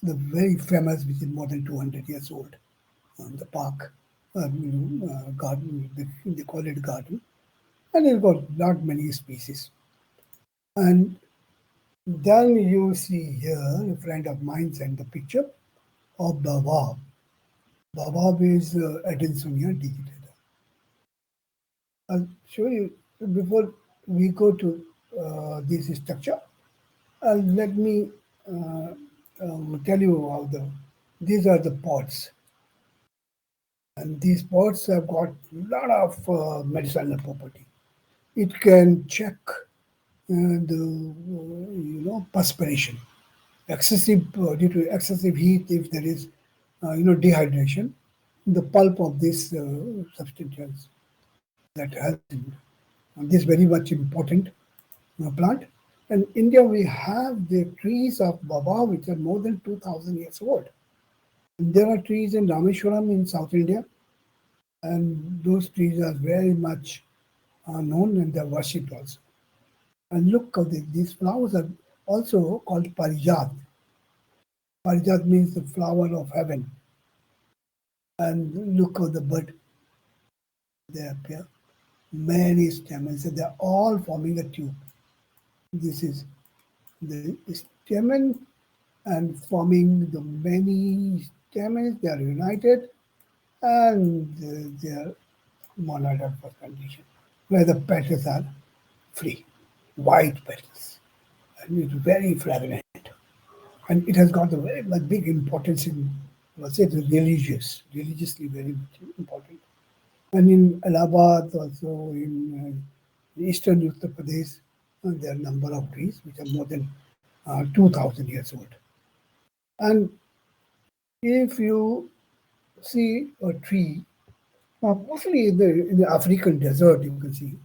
the very famous, which is more than 200 years old, the park, garden, they call it garden, and it's got not many species. And then you see here, a friend of mine sent the picture of Bawab. Bawab is Adansonia digitata. I'll show you before we go to this structure. Let me uh, tell you how these are the pods, and these pods have got a lot of medicinal property. It can check the perspiration, excessive due to excessive heat. If there is dehydration, the pulp of this substance that helps in this very much important plant. In India, we have the trees of Baba, which are more than 2,000 years old. And there are trees in Rameshwaram in South India, and those trees are very much known and they're worshipped also. And look how these flowers are also called parijat. Parijat means the flower of heaven. And look how the bud they appear. Many stamens, and they're all forming a tube. This is the stamen and forming the many stamens. They are united and they are monoidal first condition, where the petals are free, white petals, and it's very fragrant. And it has got a very much big importance in, let's say, the religiously very much important. And in Allahabad, also in eastern Uttar Pradesh, there are a number of trees which are more than 2,000 years old. And if you see a tree, mostly in the African desert, you can see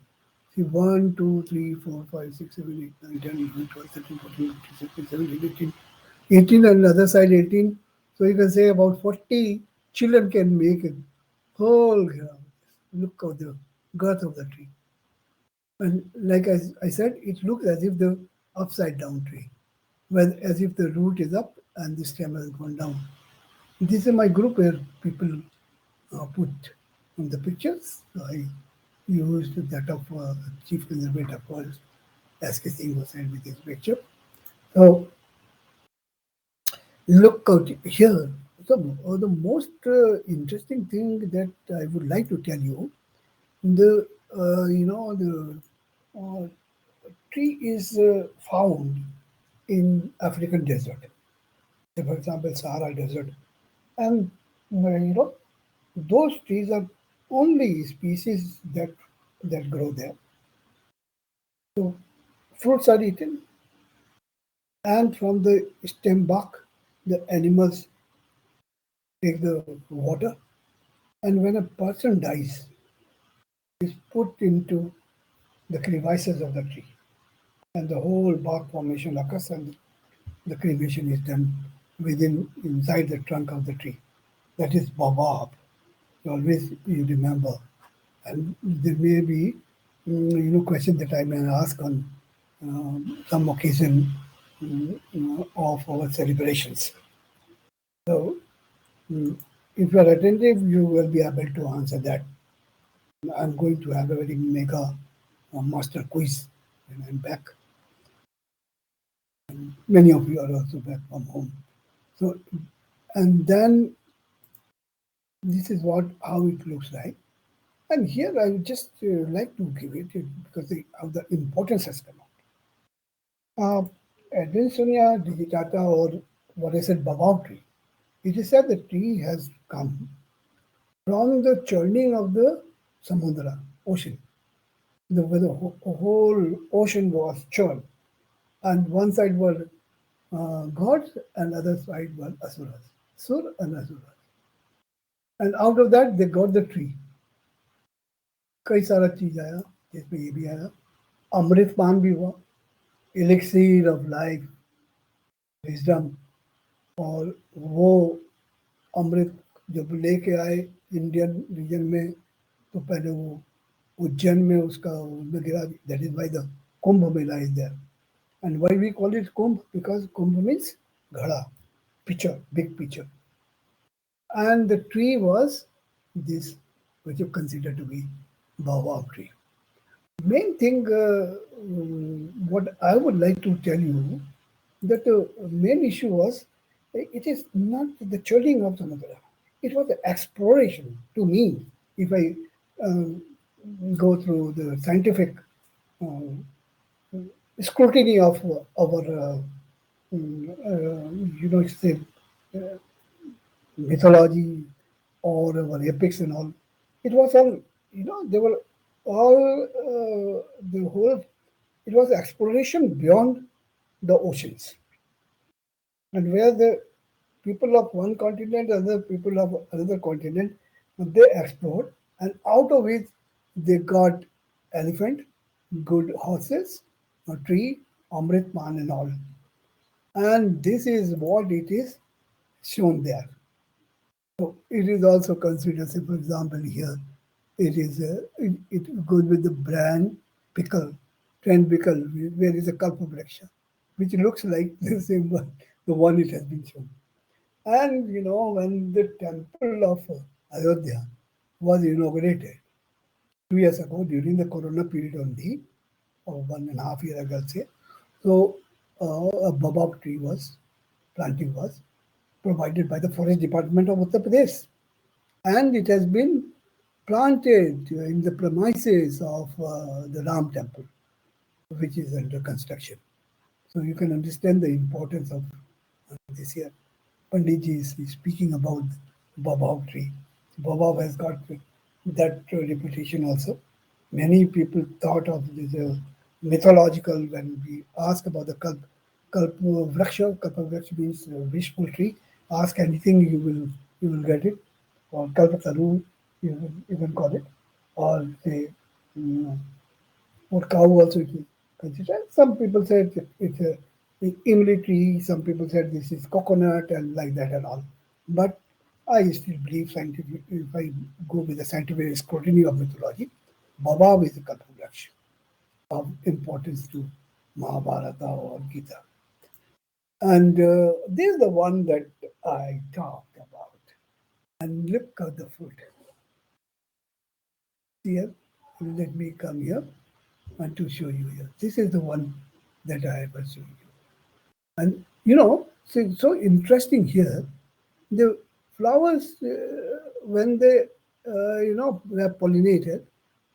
1, 2, 3, 4, 5, 6, 7, 8, 9, 10, 11, 12, 13, 14, 15, 16, 17, 18, 18 on the other side 18. So you can say about 40 children can make a whole ground. Look at the girth of the tree. And like I said, it looks as if the upside down tree, where as if the root is up and the stem has gone down. This is my group where people put on the pictures. So I used that of Chief Conservator Forest, SK Singh was sent with his picture. So look out here. So the most interesting thing that I would like to tell you, the the uh, tree is found in African desert, for example, Sahara Desert, and those trees are only species that grow there. So fruits are eaten, and from the stem bark, the animals take the water, and when a person dies, it's put into the crevices of the tree, and the whole bark formation occurs, and the cremation is done within inside the trunk of the tree. That is Babab. Always you remember. And there may be question that I may ask on some occasion of our celebrations. So if you are attentive, you will be able to answer that. I'm going to have a very mega master quiz when I'm back. Many of you are also back from home. So, and then this is what how it looks like. And here I would just like to give it because of the importance has come out. Advensonia digitata, or what I said, babao tree. It is said the tree has come from the churning of the samudra, ocean, where the whole ocean was churned, and one side were gods and other side were asuras, sur and asuras, and out of that they got the tree. कई सारा चीज आया जिसमें ये भी आया अमृत पान भी हुआ elixir of life wisdom और वो अमृत जब लेके आए इंडियन रीजन में तो पहले वो उज्जैन में उसका उसमें गिरा that is by the Kumbh Mela is there and why we call it Kumbh because Kumbh means घड़ा picture, big picture. And the tree was this, which you consider to be baobab tree. Main thing, what I would like to tell you, that the main issue was it is not the churning of the mother. It was the exploration to me. If I um, go through the scientific um, scrutiny of our, say, mythology or our epics and all, it was all, they were all, the whole, it was exploration beyond the oceans. And where the people of one continent, other people of another continent, they explored, and out of it they got elephant, good horses, a tree, Amrit Man and all. And this is what it is shown there. So it is also considered, say, for example, here, it goes with the brand pickle, trend pickle, where is a kalpavriksha, which looks like the same one, the one it has been shown. And when the temple of Ayodhya was inaugurated 2 years ago during the Corona period only, or 1.5 year ago, I'll say, so a babab tree was planting was provided by the Forest Department of Uttar Pradesh, and it has been planted in the premises of the Ram temple, which is under construction. So you can understand the importance of this year. Panditji is speaking about Babab tree. Babab has got that reputation also. Many people thought of this mythological when we ask about the Kalpa Vriksha means wishful tree. Ask anything, you will get it. Or Kalpataru, you can call it. Or say, mm, or cow also it is considered. Some people said it's a imli tree, some people said this is coconut and like that and all. But I still believe scientific, if I go with the scientific scrutiny of mythology, Baba is a Kalpavraksh of importance to Mahabharata or Gita. And this is the one that I talked about. And look at the fruit. Here, let me come here and to show you here. This is the one that I was showing you. And so interesting here, the flowers, when they, were pollinated,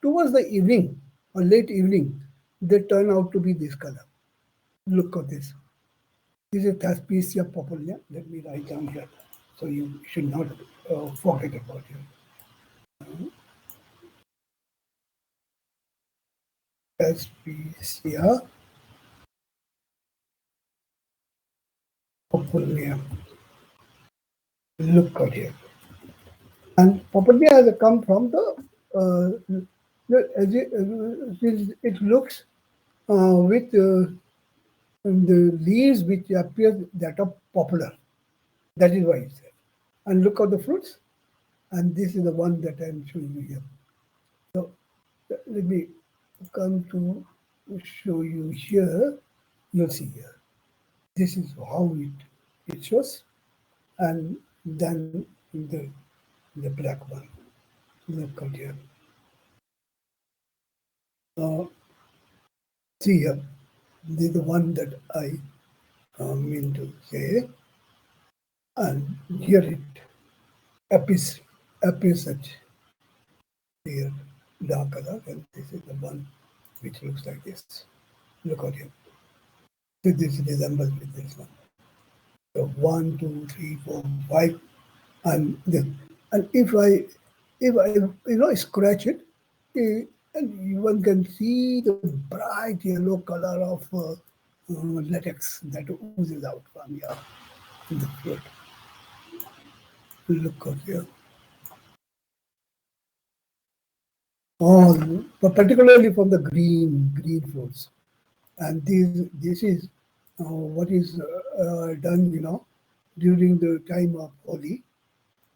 towards the evening or late evening, they turn out to be this color. Look at this. This is Thaspicia populia. Let me write down here. So you should not forget about it. Thaspicia populia. Look at here. And populia has come from it looks with the leaves which appear that are popular. That is why it's there. And look at the fruits. And this is the one that I'm showing you here. So let me come to show you here. You'll see here. This is how it shows. And then the black one. Look at here. Uh, See here. This is the one that I mean to say. And here it appears such here dark color, and this is the one which looks like this. Look at here. So this resembles with this one. So 1, 2, 3, 4, 5, and and if I scratch it, and one can see the bright yellow color of latex that oozes out from here in the fruit. Look at here. All, but particularly from the green fruits. And this is what is done, during the time of Holi.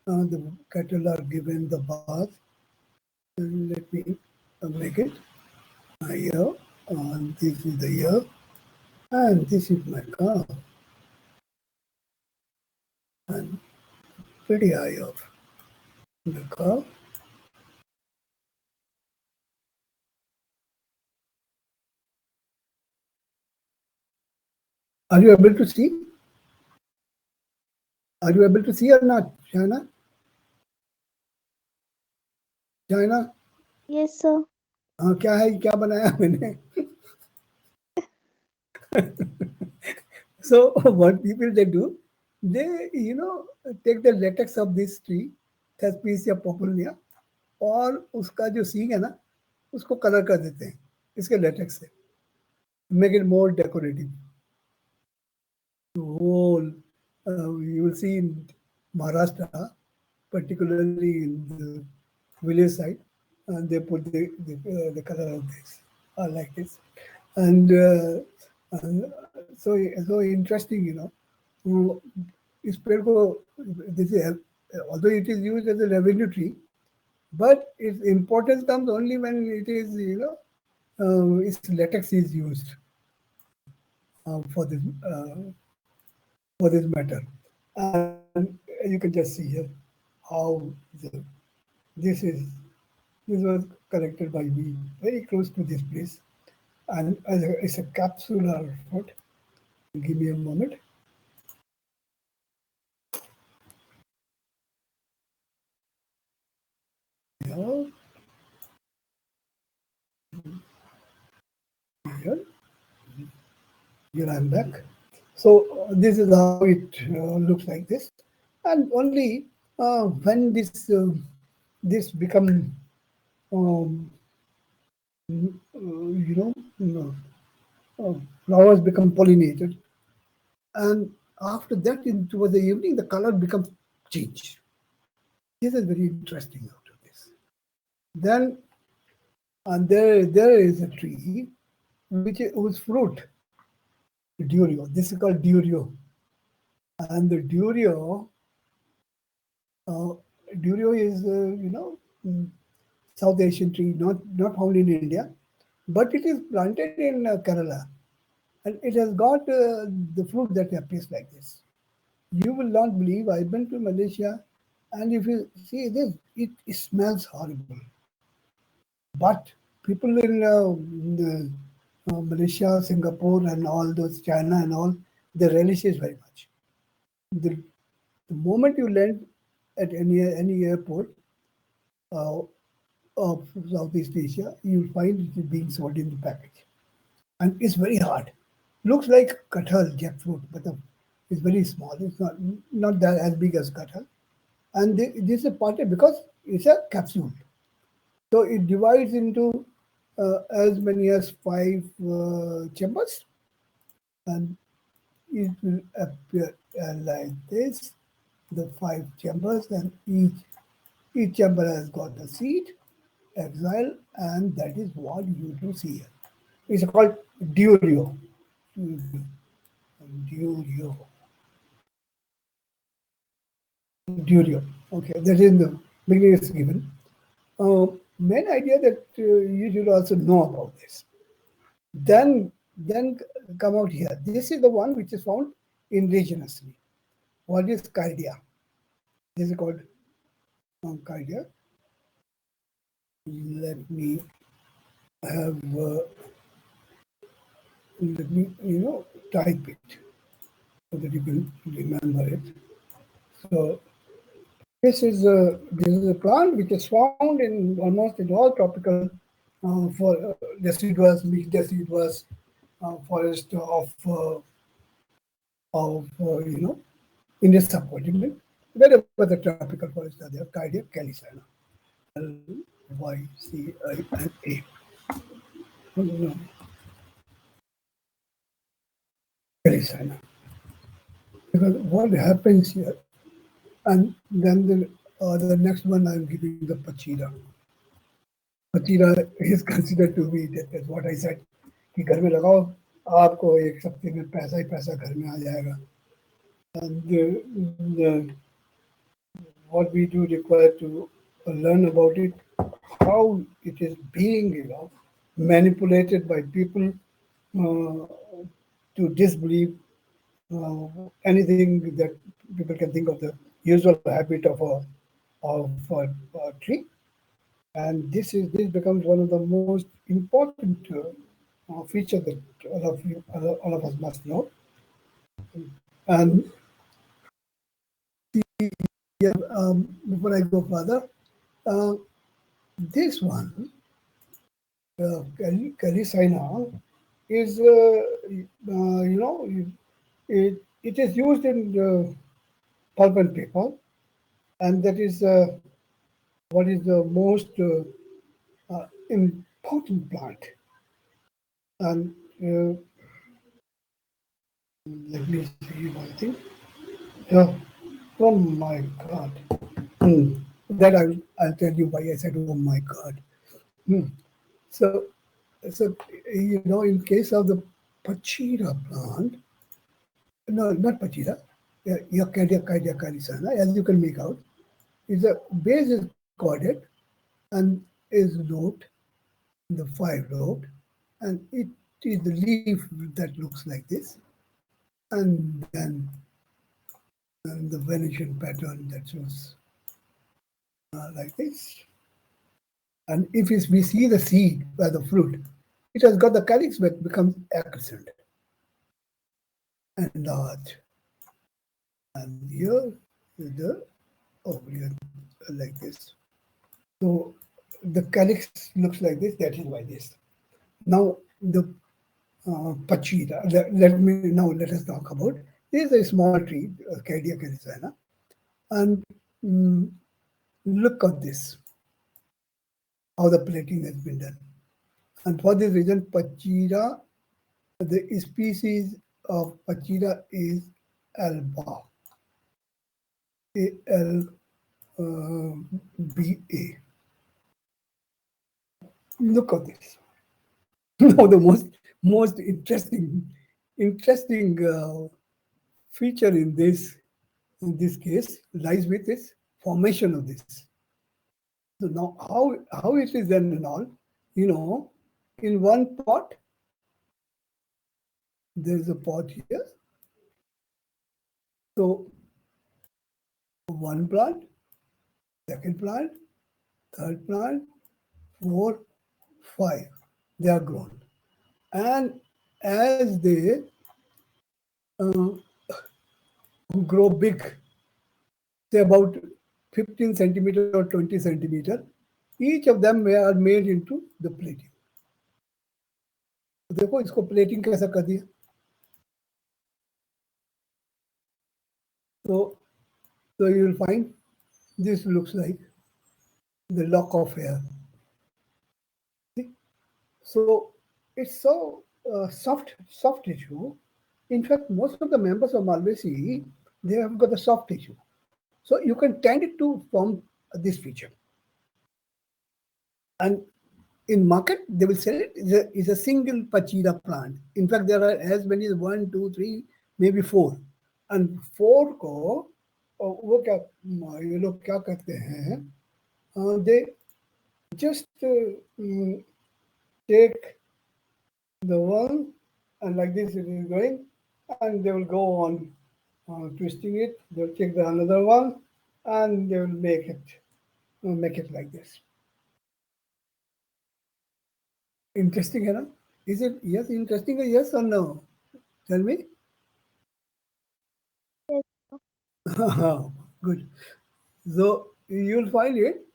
The cattle are given the bath. Let me make it here. This is the year, and this is my cow. and pretty high up the curve. Are you able to see? Are you able to see or not, China? China, Yes, sir. क्या है क्या बनाया मैंने? So what people they do, they take the latex of this tree, Thespesia populia, और उसका जो सींग है ना, उसको कलर कर देते हैं इसके लेटेक्स से, make it more decorative. The whole you will see in Maharashtra, particularly in the village side, and they put the color of this like this, and so interesting, तो इस पेड़ को this is, although it is used as a revenue tree, but its importance comes only when it is its latex is used for this matter. And you can just see here how this is this was collected by me very close to this place, and it's a capsular fruit. Give me a moment. Here, here, here I'm back. So this is how it looks like this, and only when this become um, flowers become pollinated, and after that, towards the evening, the color becomes changed. This is very interesting out of this. Then, and there is a tree whose fruit, durio. This is called durio, and the uh, durio is South Asian tree, not found in India, but it is planted in Kerala, and it has got the fruit that appears like this. You will not believe. I've been to Malaysia, and if you see this, it smells horrible. But people in Malaysia, Singapore, and all those China and all, they relish it very much. The moment you land at any airport uh, of Southeast Asia, you'll find it is being sold in the package, and it's very hard. Looks like kathal jackfruit, but it's very small. It's not that as big as kathal, and this is part because it's a capsule. So it divides into as many as five chambers, and it will appear like this. The five chambers, and each chamber has got a seed, exile, and that is what you do see here. It's called durio. Durio. Durio. Okay, that is in the beginning is given. Main idea that you should also know about this. Then come out here. This is the one which is found indigenously. What is Caidia? This is called Caidia. Let me have let me type it so that you can remember it. So this is a plant which is found in almost in all tropical for deciduous, mixed deciduous forest of in the subcontinent, wherever the tropical forests are there, Caidia calisana, Lycina. No, calisana. Because what happens here, and then the next one I'm giving the pachira. Pachira is considered to be that's what I said कि घर में लगाओ आपको एक हफ्ते में पैसा ही पैसा घर में आ जाएगा. And what we do require to learn about it, how it is being manipulated by people to disbelieve anything that people can think of the usual habit of a tree, and this becomes one of the most important feature that all of us must know. And before I go further, uh, this one, Calicina, is it is used in pulp and paper, and that is what is the most important plant. And let me see one thing. Yeah. Oh my God. Hmm. That I'll tell you why I said, oh my God. Hmm. So, so in case of the Pachira plant, no, not Pachira, yeah, Yacardia carisana, as you can make out, is the base is corded and is lobed, the five lobed, and it is the leaf that looks like this, and then the Venetian pattern that shows like this. And if we see the seed by the fruit, it has got the calyx that becomes accrescent and large. And here is the ovary like this. So the calyx looks like this. That is why this. Now the pachira. Let us talk about. This is a small tree, Cadia calycina, and mm, look at this. How the plating has been done. And for this reason, pachira, the species of pachira is alba, ALBA. Look at this. Now the most interesting feature in this case lies with its formation of this. So now how it is done and all, in one pot there is a pot here. So one plant, second plant, third plant, four, five. They are grown, and as they uh, grow big, say about 15 centimeter or 20 centimeter, each of them are made into the plating. देखो इसको plating कैसा कर दिया. So you will find this looks like the lock of hair. See? So it's so soft tissue. In fact, most of the members of Malvaceae, they have got the soft tissue. So you can tend it to form this feature. And in market, they will sell it. It's a single pachira plant. In fact, there are as many as one, two, three, maybe four. And four को वो क्या ये लोग क्या करते हैं? They just take the one and like this it is going, and they will go on twisting it. They'll take the another one, and they will make it like this. Interesting, enough. Is it yes interesting or yes or no? Tell me. Good. So you'll find it.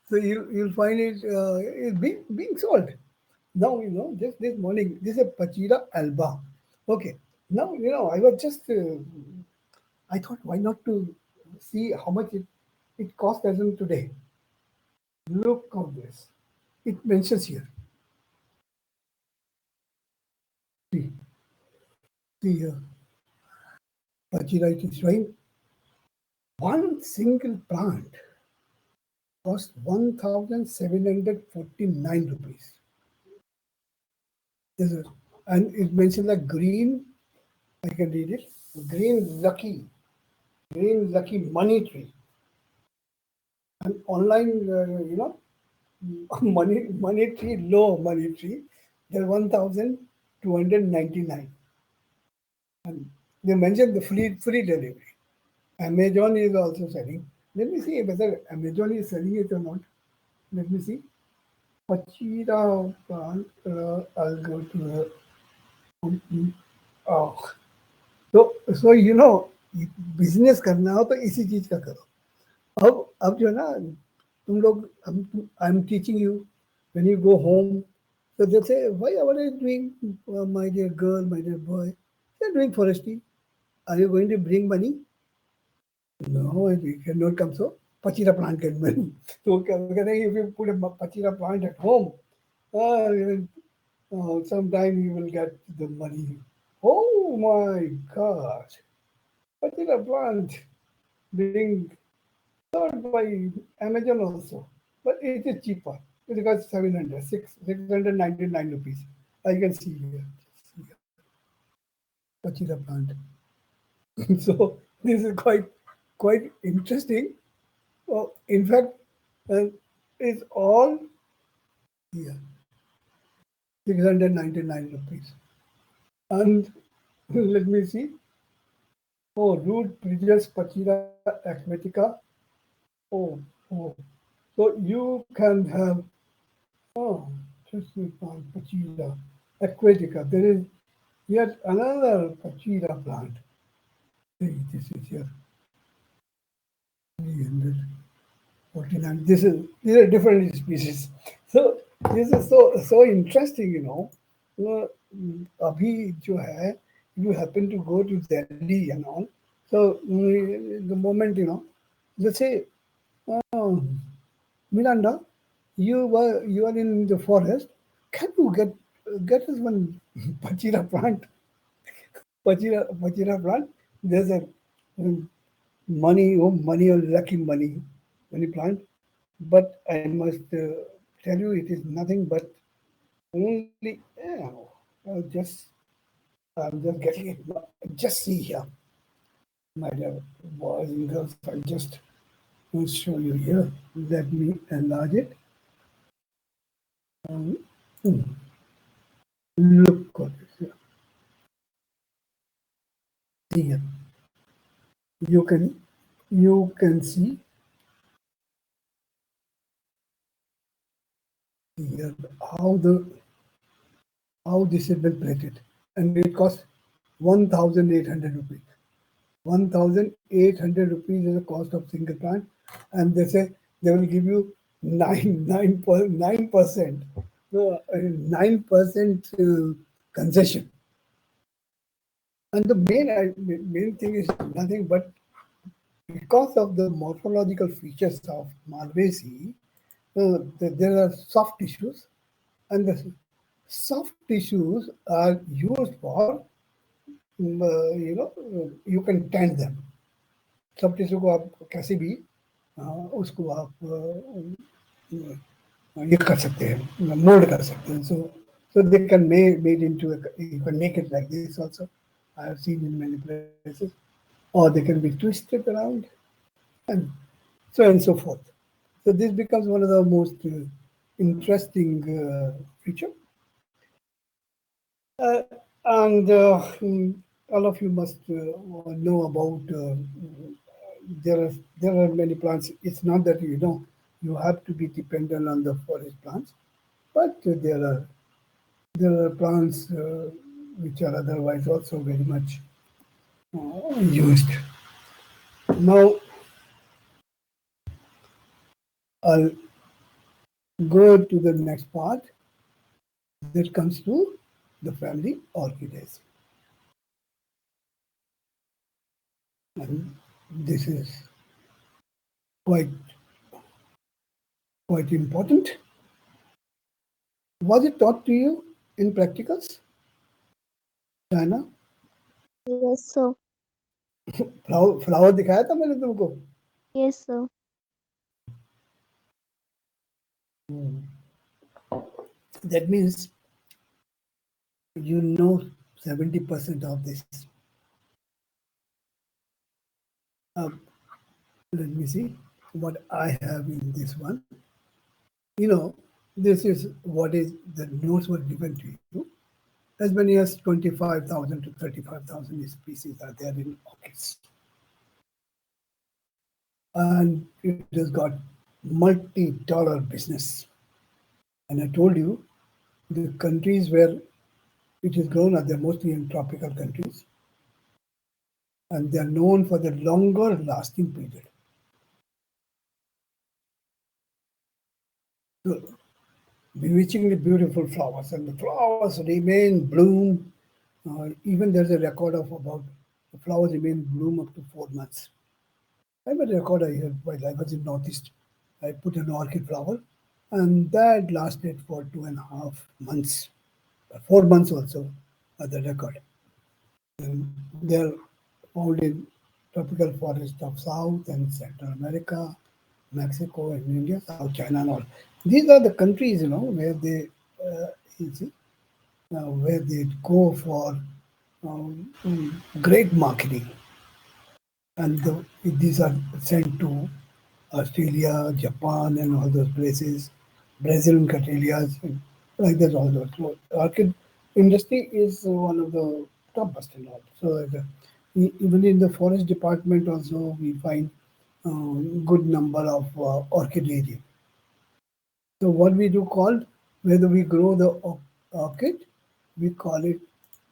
So you'll find it being sold. Now just this morning. This is a Pachira alba. Okay. Now I was just I thought why not to see how much it cost as in today. Look at this. It mentions here. See, see here. Pachira it is showing one single plant cost 1,749 rupees. This is, and it mentions like green, I can read it, green lucky money tree. And online, money tree, low money tree, they're 1,299. And they mentioned the free delivery. Amazon is also selling. Let me see whether Amazon is selling it or not. Let me see. Pachira plant. I'll go to the company. Oh, so business करना हो तो इसी चीज का करो. अब जो है ना तुम लोग I am teaching you when you go home so they say why what are you doing my dear girl my dear boy you're doing forestry are you going to bring money no it cannot come so pachira plant can money so if you put a pachira plant at home sometime you will get the money oh my gosh pachira plant being sold by Amazon also, but it is cheaper. It costs 699 rupees. I can see here. Pachira plant. So this is quite interesting. In fact, uh, it's all here. 699 rupees. And let me see. Oh, root bridges Pachira aquatica. Oh, oh. So you can have just plant Pachira aquatica. There is yet another Pachira plant. See, this is here 349. These are different species. So this is so interesting, अभी जो है, you happen to go to Delhi and all. So the moment let's say, oh, Miranda, you are in the forest. Can you get us one Pachira plant? Pachira plant. There's a um, money or lucky money plant. But I must tell you, it is nothing but only. I'm just getting it. Just see here, my dear boys and girls. I'll just show you here. Let me enlarge it. Um, hmm, look at this here. See here. You can see here how this has been plated, and it costs 1,800 rupees. 1,800 rupees is the cost of single plant, and they say they will give you 9% 9% concession. And the main thing is nothing but because of the morphological features of Malvaceae, there are soft tissues, and the soft tissues are used for you can tend them. सब tissue को आप कैसे भी उसको आप ये कर सकते हैं मोल्ड कर सकते हैं so they can made into you can make it like this also. I have seen in many places, or they can be twisted around and so forth. So this becomes one of the most interesting feature. Uh, and all of you must know about there are many plants. It's not that you have to be dependent on the forest plants, but there are plants which are otherwise also very much used. Now I'll go to the next part that comes to the family orchidaceae, and this is quite quite important. Was it taught to you in practicals, China? Yes, sir. Flower दिखाया था मैंने तुमको. Yes, sir. That means you know 70% of this. Uh, Let me see what I have in this one. This is what is the notes were given to you. As many as 25,000 to 35,000 species are there in orchids. and it has got multi-dollar business. And I told you the countries where it is grown are they're mostly in tropical countries, and they are known for the longer lasting period. So, bewitchingly beautiful flowers, and the flowers remain bloom. Even there's a record of about the flowers remain bloom up to 4 months. I have a record I had while I was in Northeast. I put an orchid flower, and that lasted for 2.5 months, 4 months also, the record. And they're found in tropical forests of South and Central America, Mexico and India, South China and all. These are the countries, where they, you see, where they go for great marketing, and these are sent to Australia, Japan, and all those places, Brazil and Catalias, and like that all those. So orchid industry is one of the topmost in all. So even in the forest department also we find good number of orchidarium. So what we do called, whether we grow the orchid, we call it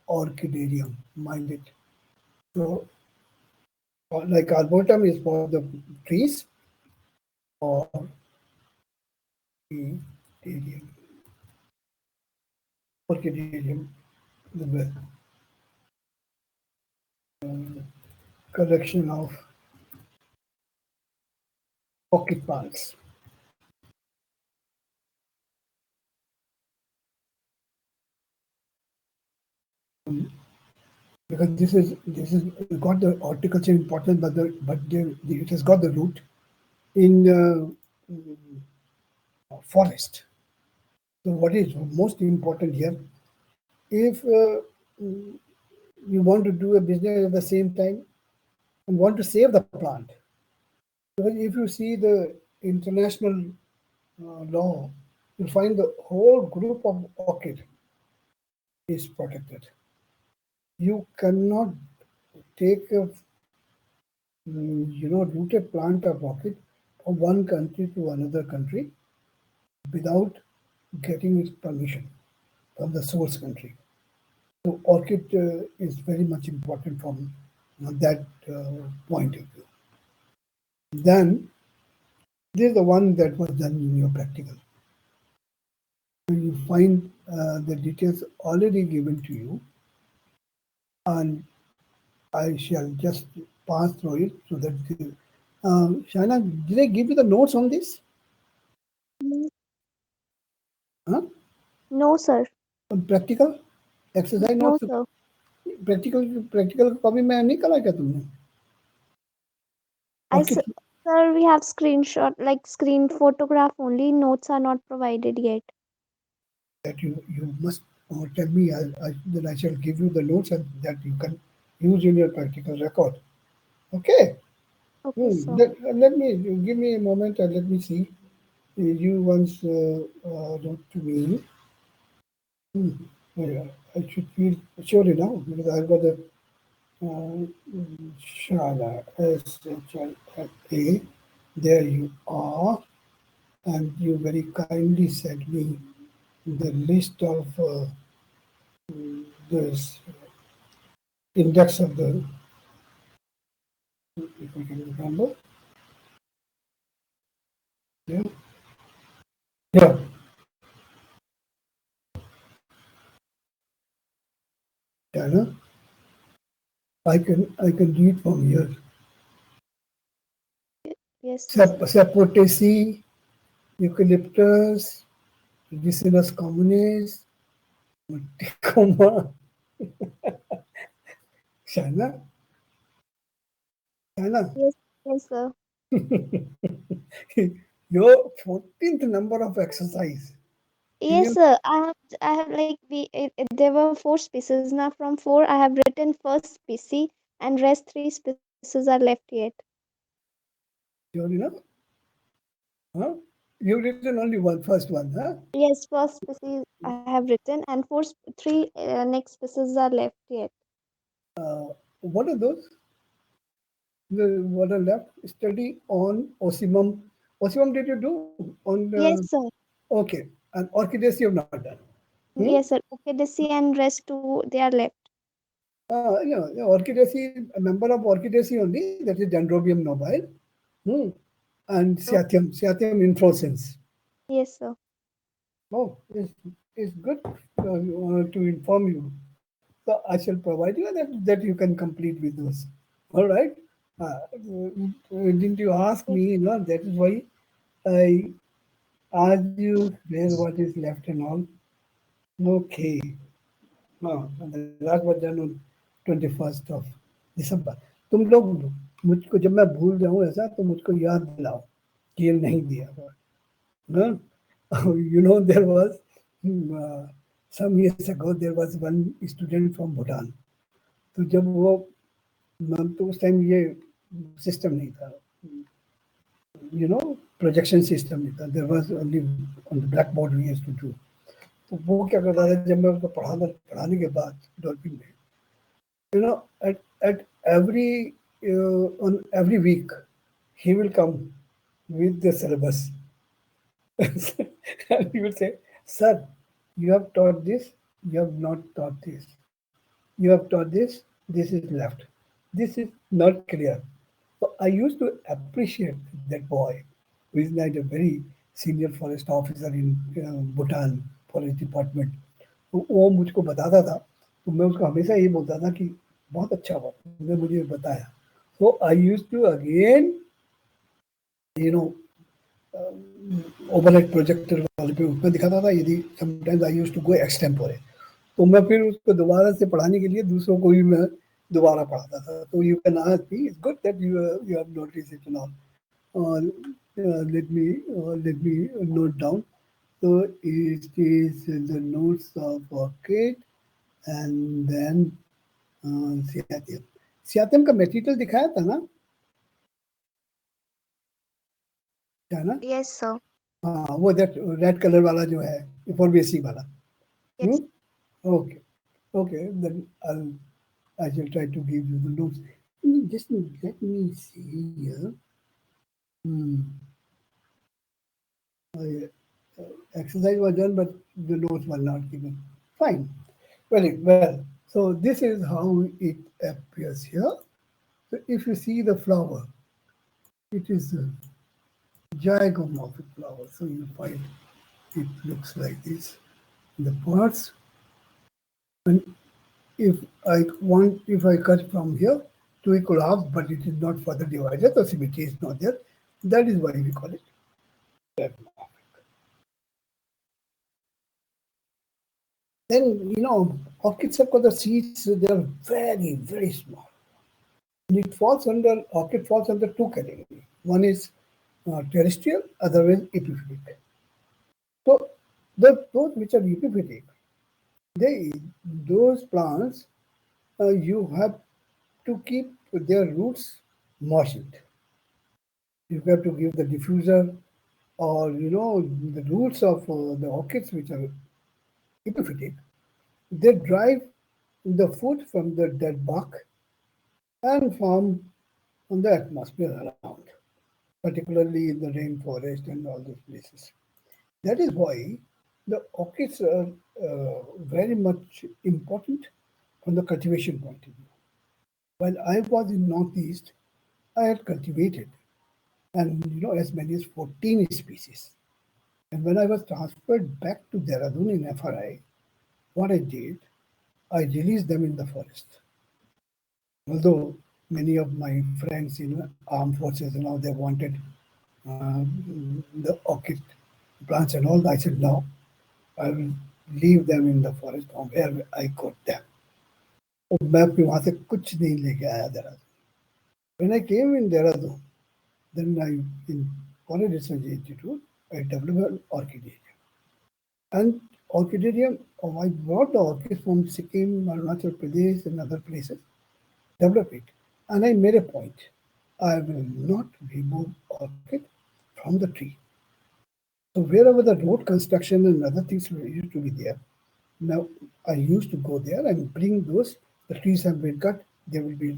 orchidarium. Mind it. So like arboretum is for the trees, or orchidarium, orchidarium, the collection of orchid plants. Because this is got the horticulture importance, but it has got the root in forest. So what is most important here? If you want to do a business at the same time and want to save the plant, because if you see the international law, you'll find the whole group of orchid is protected. You cannot take a rooted plant of orchid from one country to another country without getting its permission from the source country. So orchid is very much important from that point of view. Then this is the one that was done in your practical. You find the details already given to you, and I shall just pass through it so that. Shaina, did I give you the notes on this? Mm, Huh? no, sir. On practical exercise No, notes, sir. Practical practical copy में नहीं करा क्या तुमने I, और s- कित sir, we have screenshot, like screen photograph only. Notes are not provided yet. that you must tell me then I shall give you the notes and that you can use in your practical record. Okay. Okay, sir. Let me give me a moment and let me see. You once wrote to me. Hmm, yeah, I should feel surely now because I've got the Shala SHLA. There you are, and you very kindly sent me the list of this index of the, if I can remember. Yeah, yeah. China. I can read from here. Yes, sir. Sapotaceae, eucalyptus, Ricinus communis, Ticoma, China, China. Yes, yes, sir. Your 14th number of exercise. In Yes, your, sir. I have like there were four species. Now from four, I have written first species, and rest three species are left yet. your, huh? You've written only one, first one, huh? Yes, first species I have written, and three next species are left yet. What are those? What are left? Study on Osimum. Osimum did you do on? Yes, sir. Okay, and Orchidaceae you have not done. Hmm? Yes, sir. Okedacy and rest two they are left. Yeah, Orchidaceae, a member of Orchidaceae only, that is Dendrobium nobile. Hmm. And Oh, Cyathium inflorescens. yes, sir. Oh, it's good to inform you. So I shall provide you that you can complete with those. All right. Didn't you ask Yes, me? That is why I asked you where what is left and all. Okay. हाँ the last was done on 21st of December. तुम लोग मुझको जब मैं भूल जाऊँ ऐसा तो मुझको याद दिलाओ कि ये नहीं दिया हुआ हाँ there was some years ago there was one student from Bhutan. तो जब वो तो उस टाइम ये सिस्टम नहीं था प्रोजेक्शन सिस्टम नहीं था there was only on the black board we used to do तो वो क्या करता था जब मैं उसको पढ़ाने के बाद डॉल्फिन में you know at every on every week he will come with the syllabus and he will say sir you have taught this you have not taught this you have taught this is left this is not clear so I used to appreciate that boy who is like a very senior forest officer in Bhutan forest department तो वो मुझको बताता था तो मैं उसको हमेशा यही बोलता था कि बहुत अच्छा हुआ तुमने मुझे बताया so I used to again you know overhead projector वाले पे उसमें दिखाता था यदि sometimes I used to go extempore तो मैं फिर उसको दोबारा से पढ़ाने के लिए दूसरों को भी मैं दोबारा पढ़ाता था तो you can ask me it's good that you have notice it now let me note down so it is the notes of orchid and then सियातिम सियातिम का मेटीरियल दिखाया था ना क्या ना Yes, sir. हाँ वो रेड कलर वाला जो है फोर बेसी वाला Yes. Okay okay then I shall try to give you the notes. Just let me see here. Hmm. I, exercise was done, but the notes were not given. Fine. Well. So this is how it appears here. So if you see the flower, it is a zygomorphic flower. So you find it looks like this. The parts, and if if I cut from here to equal half, but it is not further divided, the symmetry is not there. That is why we call it zygomorphic. Then orchids have got the seeds. They are very very small. And orchid falls under two categories. One is terrestrial, other is epiphytic. So those which are epiphytic, they those plants you have to keep their roots moistened. You have to give the diffuser or the roots of the orchids which are epiphytic. They drive the food from the dead bark and form on the atmosphere around, particularly in the rainforest and all those places. That is why the orchids are very much important from the cultivation point of view. While I was in Northeast, I had cultivated and as many as 14 species. And when I was transferred back to Dehradun in FRI, what I did, I released them in the forest. Although many of my friends in armed forces and all, they wanted uh, the orchid plants and all, I said, no, I will leave them in the forest from where I got them. और मैं फिर वहाँ से कुछ नहीं लेके आया Dehradun. When I came in Dehradun, then in College Research Institute, I developed an orchidarium. And orchidarium, I brought the orchids from Sikkim, Arunachal Pradesh, and other places, develop it. And I made a point. I will not remove orchid from the tree. So wherever the road construction and other things used to be there, now I used to go there and bring those. The trees have been cut. They will be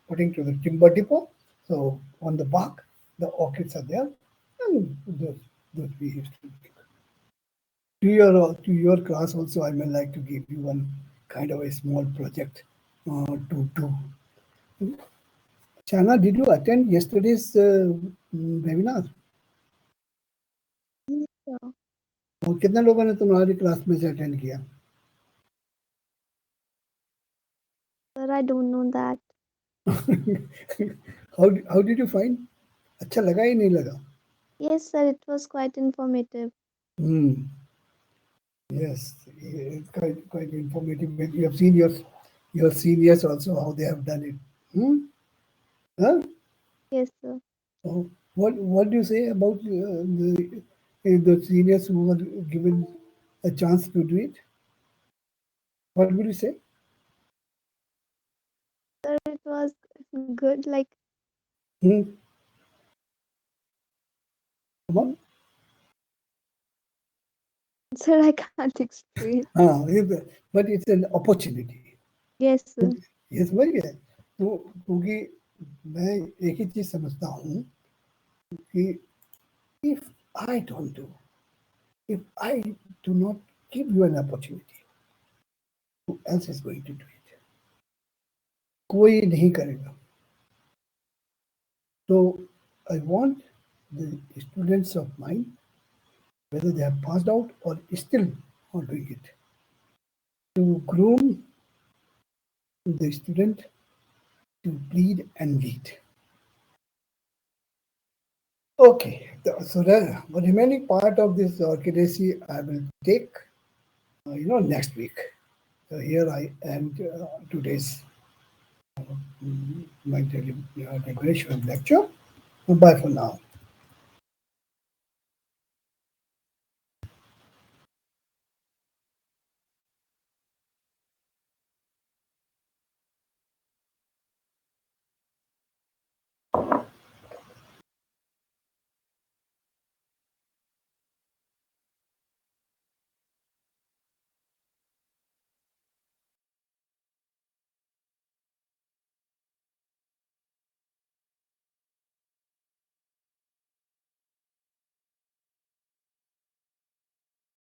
putting to the timber depot. So on the bark, the orchids are there, and those we used to make. To your class also, I may like to give you one kind of a small project to do. Chana, did you attend yesterday's webinar? Yes, sir. और कितने लोगों ने तुम्हारी class में से attend किया? Sir, I don't know that. How did you find? अच्छा लगा ही नहीं लगा? Yes, sir, it was quite informative. Hmm. Yes, it's quite informative. When you have seen your seniors also how they have done it. Hmm? Huh? Yes, sir. Oh, what do you say about the seniors who were given a chance to do it? What would you say? Sir, it was good. Like, Hmm? Come on. mm, sir, I can't explain. हाँ, but it's an opportunity. Yes, sir. ये समझ गए? तो क्योंकि मैं एक ही चीज समझता हूँ कि if I don't do, if I do not give you an opportunity, who else is going to do it? कोई नहीं करेगा. So I want the students of mine, whether they have passed out or still are doing it, to groom the student to lead and lead. Okay, so the remaining part of this orchidaceae I will take, next week. So here I end today's my decoration lecture. Bye for now.